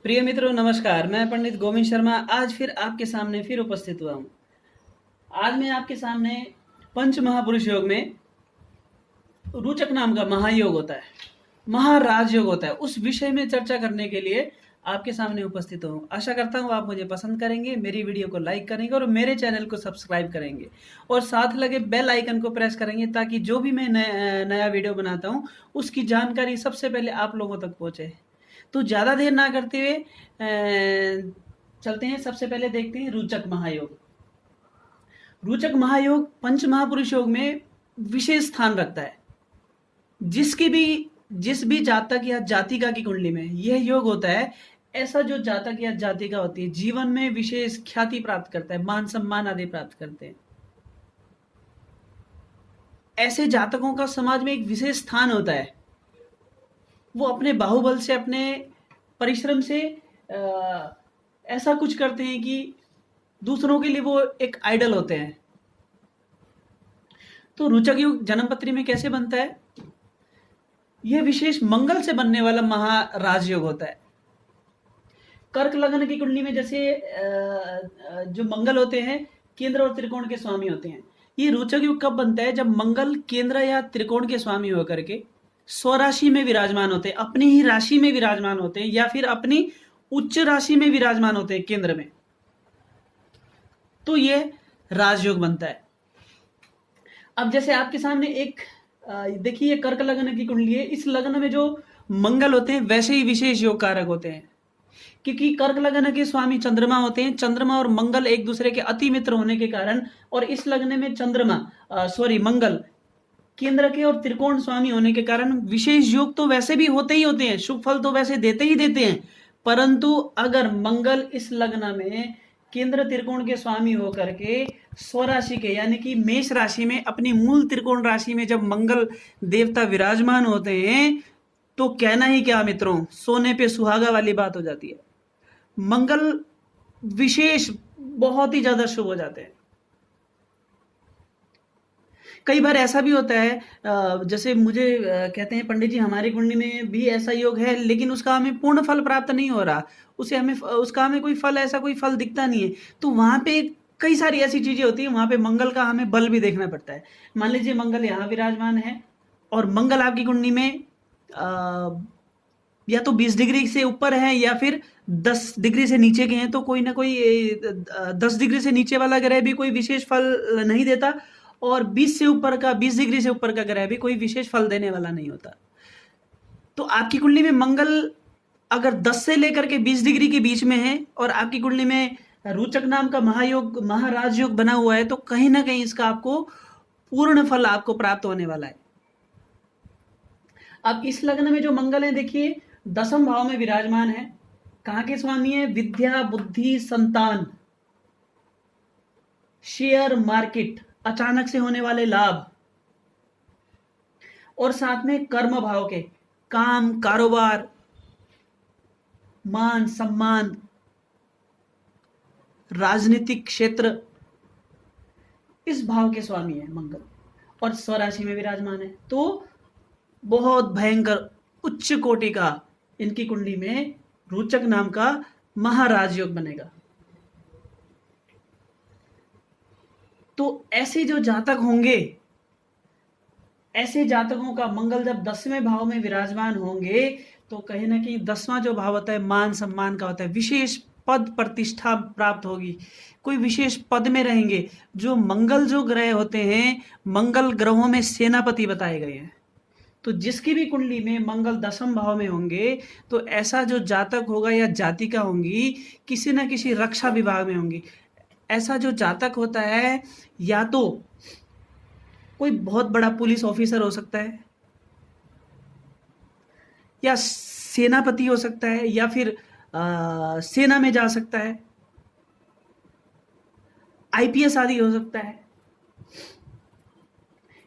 प्रिय मित्रों नमस्कार। मैं पंडित गोविंद शर्मा आज फिर आपके सामने उपस्थित हुआ हूँ। आज मैं आपके सामने पंच महापुरुष योग में रोचक नाम का महायोग होता है, महाराज योग होता है, उस विषय में चर्चा करने के लिए आपके सामने उपस्थित हूँ। आशा करता हूँ आप मुझे पसंद करेंगे, मेरी वीडियो को लाइक करेंगे और मेरे चैनल को सब्सक्राइब करेंगे और साथ लगे बेल आइकन को प्रेस करेंगे ताकि जो भी मैं नया वीडियो बनाता हूँ उसकी जानकारी सबसे पहले आप लोगों तक पहुँचे। तो ज़्यादा देर ना करते हुए चलते हैं। सबसे पहले देखते हैं रोचक महायोग। रोचक महायोग पंच महापुरुष योग में विशेष स्थान रखता है। जिस भी जातक या जातिका की कुंडली में यह योग होता है, ऐसा जो जातक या जातिका होती है जीवन में विशेष ख्याति प्राप्त करता है, मान सम्मान आदि प्राप्त करते हैं। ऐसे जातकों का समाज में एक विशेष स्थान होता है। वो अपने बाहुबल से, अपने परिश्रम से ऐसा कुछ करते हैं कि दूसरों के लिए वो एक आइडल होते हैं। तो रोचक योग जन्मपत्री में कैसे बनता है? यह विशेष मंगल से बनने वाला महाराज योग होता है। कर्क लग्न की कुंडली में जैसे जो मंगल होते हैं केंद्र और त्रिकोण के स्वामी होते हैं। ये रोचक योग कब बनता है? जब मंगल केंद्र या त्रिकोण के स्वामी होकर के स्वराशि में विराजमान होते हैं, अपनी ही राशि में विराजमान होते हैं या फिर अपनी उच्च राशि में विराजमान होते हैं केंद्र में, तो ये राजयोग बनता है। अब जैसे आपके सामने एक देखिए कर्क लग्न की कुंडली है। इस लग्न में जो मंगल होते हैं वैसे ही विशेष योग कारक होते हैं, क्योंकि कर्क लग्न के स्वामी चंद्रमा होते हैं। चंद्रमा और मंगल एक दूसरे के अति मित्र होने के कारण, और इस लग्न में मंगल केंद्र के और त्रिकोण स्वामी होने के कारण विशेष योग तो वैसे भी होते ही होते हैं, शुभ फल तो वैसे देते ही देते हैं। परंतु अगर मंगल इस लग्न में केंद्र त्रिकोण के स्वामी होकर के स्वराशि के यानी कि मेष राशि में, अपनी मूल त्रिकोण राशि में जब मंगल देवता विराजमान होते हैं, तो कहना ही क्या मित्रों, सोने पे सुहागा वाली बात हो जाती है। मंगल विशेष बहुत ही ज्यादा शुभ हो जाते हैं। कई बार ऐसा भी होता है, जैसे मुझे कहते हैं पंडित जी हमारी कुंडली में भी ऐसा योग है लेकिन उसका हमें पूर्ण फल प्राप्त नहीं हो रहा, उसका हमें कोई फल दिखता नहीं है। तो वहां पे कई सारी ऐसी चीजें होती है, वहां पे मंगल का हमें बल भी देखना पड़ता है। मान लीजिए मंगल यहाँ विराजमान है और मंगल आपकी कुंडली में या तो 20 डिग्री से ऊपर है या फिर 10 डिग्री से नीचे के हैं, तो कोई ना कोई 10 डिग्री से नीचे वाला ग्रह भी कोई विशेष फल नहीं देता और 20 डिग्री से ऊपर का ग्रह भी कोई विशेष फल देने वाला नहीं होता। तो आपकी कुंडली में मंगल अगर 10 से लेकर के 20 डिग्री के बीच में है और आपकी कुंडली में रोचक नाम का महाराज योग बना हुआ है, तो कहीं ना कहीं इसका आपको पूर्ण फल आपको प्राप्त होने वाला है। अब इस लग्न में जो मंगल है देखिए 10वें भाव में विराजमान है। कहां के स्वामी है? विद्या, बुद्धि, संतान, शेयर मार्केट, अचानक से होने वाले लाभ, और साथ में कर्म भाव के काम, कारोबार, मान सम्मान, राजनीतिक क्षेत्र, इस भाव के स्वामी है मंगल और स्वराशि में विराजमान है। तो बहुत भयंकर उच्च कोटि का इनकी कुंडली में रोचक नाम का महाराज योग बनेगा। तो ऐसे जो जातक होंगे, ऐसे जातकों का मंगल जब 10वें भाव में विराजमान होंगे, तो कहीं ना कहीं 10वां जो भाव होता है मान सम्मान का होता है, विशेष पद प्रतिष्ठा प्राप्त होगी, कोई विशेष पद में रहेंगे। जो मंगल जो ग्रह होते हैं, मंगल ग्रहों में सेनापति बताए गए हैं। तो जिसकी भी कुंडली में मंगल 10वें भाव में होंगे, तो ऐसा जो जातक होगा या जातिका होंगी, किसी न किसी रक्षा विभाग में होंगी। ऐसा जो जातक होता है या तो कोई बहुत बड़ा पुलिस ऑफिसर हो सकता है, या सेनापति हो सकता है, या फिर सेना में जा सकता है, आईपीएस आदि हो सकता है,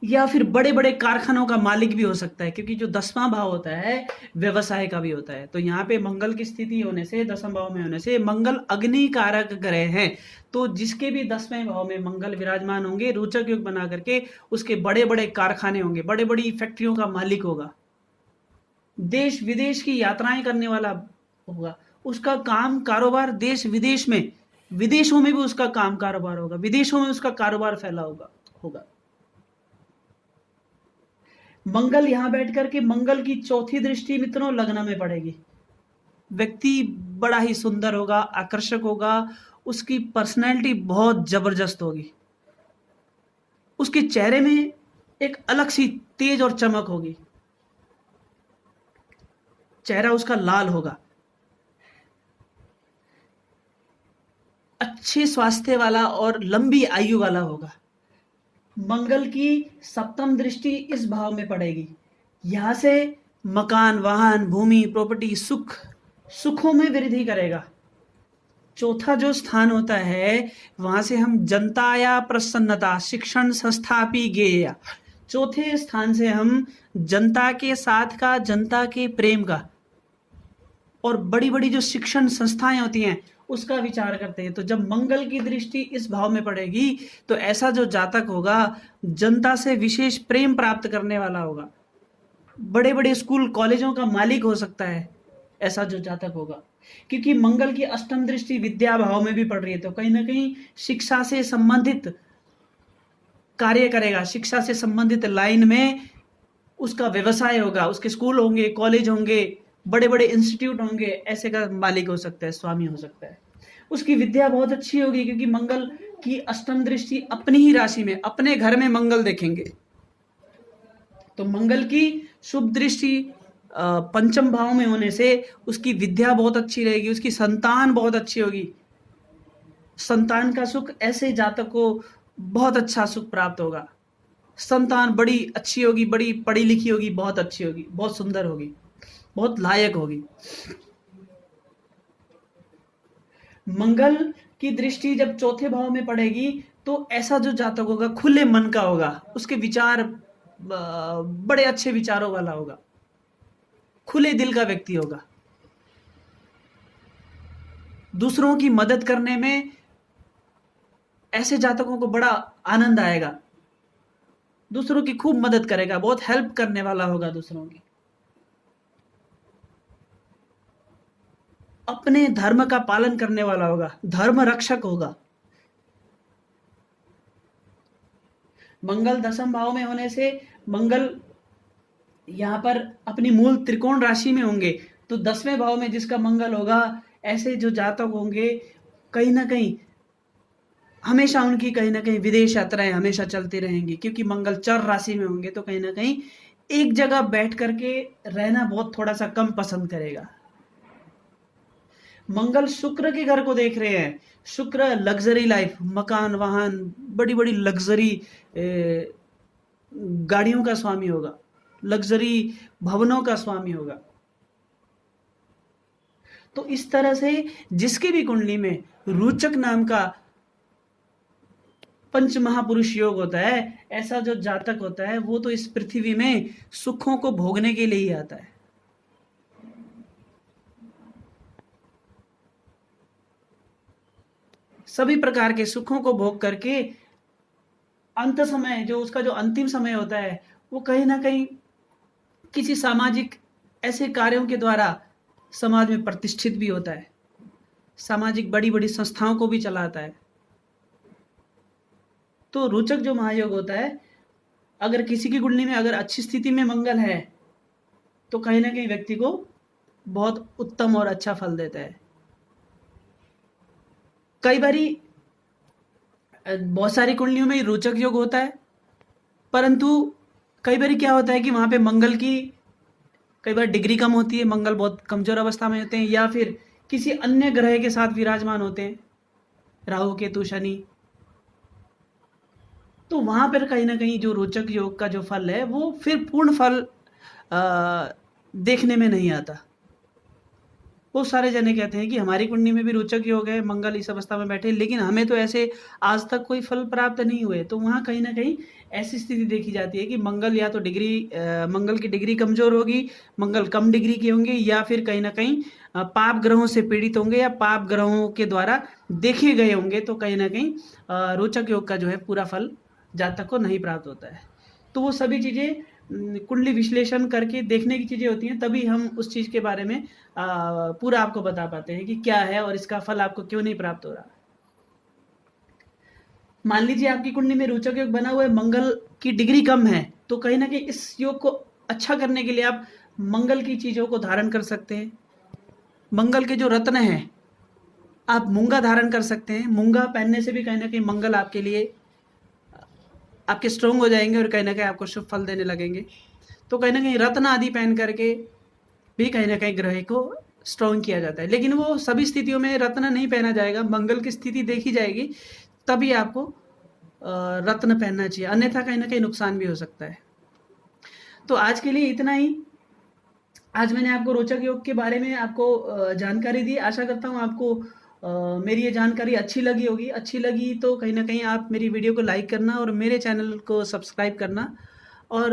या फिर बड़े बड़े कारखानों का मालिक भी हो सकता है, क्योंकि जो 10वां भाव होता है व्यवसाय का भी होता है। तो यहाँ पे मंगल की स्थिति होने से, 10वें भाव में होने से, मंगल अग्नि कारक ग्रह है। तो जिसके भी 10वें भाव में मंगल विराजमान होंगे, रोचक योग बना करके उसके बड़े बड़े कारखाने होंगे, बड़े बड़ी फैक्ट्रियों का मालिक होगा, देश विदेश की यात्राएं करने वाला होगा, उसका काम कारोबार देश विदेश में, विदेशों में भी उसका काम कारोबार होगा, विदेशों में उसका कारोबार फैला होगा। मंगल यहां बैठ करके, मंगल की चौथी दृष्टि मित्रों लग्न में पड़ेगी। व्यक्ति बड़ा ही सुंदर होगा, आकर्षक होगा, उसकी पर्सनैलिटी बहुत जबरदस्त होगी, उसके चेहरे में एक अलग सी तेज और चमक होगी, चेहरा उसका लाल होगा, अच्छे स्वास्थ्य वाला और लंबी आयु वाला होगा। मंगल की सप्तम दृष्टि इस भाव में पड़ेगी, यहां से मकान, वाहन, भूमि, प्रॉपर्टी, सुखों में वृद्धि करेगा। चौथा जो स्थान होता है वहां से हम जनता या प्रसन्नता, शिक्षण संस्थापी गेय, चौथे स्थान से हम जनता के साथ का, जनता के प्रेम का और बड़ी बड़ी जो शिक्षण संस्थाएं होती हैं उसका विचार करते हैं। तो जब मंगल की दृष्टि इस भाव में पड़ेगी तो ऐसा जो जातक होगा जनता से विशेष प्रेम प्राप्त करने वाला होगा, बड़े बड़े स्कूल कॉलेजों का मालिक हो सकता है ऐसा जो जातक होगा, क्योंकि मंगल की अष्टम दृष्टि विद्या भाव में भी पड़ रही है। तो कहीं ना कहीं शिक्षा से संबंधित कार्य करेगा, शिक्षा से संबंधित लाइन में उसका व्यवसाय होगा, उसके स्कूल होंगे, कॉलेज होंगे, बड़े बड़े इंस्टीट्यूट होंगे, ऐसे का मालिक हो सकता है, स्वामी हो सकता है। उसकी विद्या बहुत अच्छी होगी क्योंकि मंगल की अष्टम दृष्टि अपनी ही राशि में, अपने घर में मंगल देखेंगे। तो मंगल की शुभ दृष्टि पंचम भाव में होने से उसकी विद्या बहुत अच्छी रहेगी, उसकी संतान बहुत अच्छी होगी, संतान का सुख, ऐसे जातक को बहुत अच्छा सुख प्राप्त होगा। संतान बड़ी अच्छी होगी, बड़ी पढ़ी लिखी होगी, बहुत अच्छी होगी, बहुत सुंदर होगी, बहुत लायक होगी। मंगल की दृष्टि जब चौथे भाव में पड़ेगी तो ऐसा जो जातक होगा खुले मन का होगा, उसके विचार बड़े अच्छे विचारों वाला होगा, खुले दिल का व्यक्ति होगा, दूसरों की मदद करने में ऐसे जातकों को बड़ा आनंद आएगा, दूसरों की खूब मदद करेगा, बहुत हेल्प करने वाला होगा दूसरों की, अपने धर्म का पालन करने वाला होगा, धर्म रक्षक होगा। मंगल दशम भाव में होने से मंगल यहां पर अपनी मूल त्रिकोण राशि में होंगे, तो 10वें भाव में जिसका मंगल होगा, ऐसे जो जातक होंगे कहीं ना कहीं हमेशा उनकी कहीं ना कहीं विदेश यात्राएं हमेशा चलती रहेंगी, क्योंकि मंगल चर राशि में होंगे तो कहीं ना कहीं एक जगह बैठ करके रहना बहुत थोड़ा सा कम पसंद करेगा। मंगल शुक्र के घर को देख रहे हैं, शुक्र लग्जरी लाइफ, मकान, वाहन, बड़ी बड़ी लग्जरी गाड़ियों का स्वामी होगा, लग्जरी भवनों का स्वामी होगा। तो इस तरह से जिसकी भी कुंडली में रोचक नाम का पंच महापुरुष योग होता है, ऐसा जो जातक होता है वो तो इस पृथ्वी में सुखों को भोगने के लिए ही आता है। सभी प्रकार के सुखों को भोग करके अंत समय, जो उसका जो अंतिम समय होता है, वो कहीं ना कहीं किसी सामाजिक ऐसे कार्यों के द्वारा समाज में प्रतिष्ठित भी होता है, सामाजिक बड़ी बड़ी संस्थाओं को भी चलाता है। तो रोचक जो महायोग होता है, अगर किसी की कुंडली में अगर अच्छी स्थिति में मंगल है तो कहीं ना कहीं व्यक्ति को बहुत उत्तम और अच्छा फल देता है। कई बारी बहुत सारी कुंडलियों में रोचक योग होता है, परंतु कई बारी क्या होता है कि वहां पे मंगल की कई बार डिग्री कम होती है, मंगल बहुत कमजोर अवस्था में होते हैं, या फिर किसी अन्य ग्रह के साथ विराजमान होते हैं, राहु, केतु, शनि, तो वहां पर कहीं ना कहीं जो रोचक योग का जो फल है वो फिर पूर्ण फल देखने में नहीं आता। बहुत सारे जने कहते हैं कि हमारी कुंडली में भी रोचक योग है, मंगल इस अवस्था में बैठे, लेकिन हमें तो ऐसे आज तक कोई फल प्राप्त नहीं हुए। तो वहाँ कहीं ना कहीं ऐसी स्थिति देखी जाती है कि मंगल या तो मंगल की डिग्री कमजोर होगी, मंगल कम डिग्री के होंगे, या फिर कहीं ना कहीं पाप ग्रहों से पीड़ित होंगे, या पाप ग्रहों के द्वारा देखे गए होंगे। तो कहीं ना कहीं रोचक योग का जो है पूरा फल जातक को नहीं प्राप्त होता है। तो वो सभी चीज़ें कुंडली विश्लेषण करके देखने की चीज़ें होती हैं, तभी हम उस चीज़ के बारे में पूरा आपको बता पाते हैं कि क्या है और इसका फल आपको क्यों नहीं प्राप्त हो रहा। मान लीजिए आपकी कुंडली में रोचक योग बना हुआ है, मंगल की डिग्री कम है, तो कहीं न कहीं इस योग को अच्छा करने के लिए आप मंगल की चीज़ों को धारण कर सकते हैं। मंगल के जो रत्न हैं, आप मूँगा धारण कर सकते हैं। मूँगा पहनने से भी कहीं न कहीं मंगल आपके लिए आपके स्ट्रॉन्ग हो जाएँगे और कहीं न कहीं आपको शुभ फल देने लगेंगे। तो कहीं न कहीं रत्न आदि पहन करके भी कहीं न कहीं ग्रह को स्ट्रॉन्ग किया जाता है। लेकिन वो सभी स्थितियों में रत्न नहीं पहना जाएगा, मंगल की स्थिति देखी जाएगी, तभी आपको रत्न पहनना चाहिए, अन्यथा कहीं न कहीं नुकसान भी हो सकता है। तो आज के लिए इतना ही। आज मैंने आपको रोचक योग के बारे में आपको जानकारी दी। आशा करता हूँ आपको मेरी ये जानकारी अच्छी लगी होगी। अच्छी लगी तो कहीं न कहीं आप मेरी वीडियो को लाइक करना और मेरे चैनल को सब्सक्राइब करना और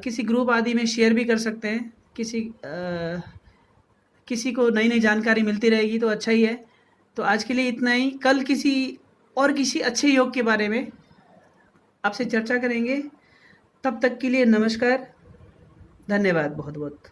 किसी ग्रुप आदि में शेयर भी कर सकते हैं। किसी को नई-नई जानकारी मिलती रहेगी तो अच्छा ही है। तो आज के लिए इतना ही। कल किसी अच्छे योग के बारे में आपसे चर्चा करेंगे। तब तक के लिए नमस्कार। धन्यवाद बहुत-बहुत।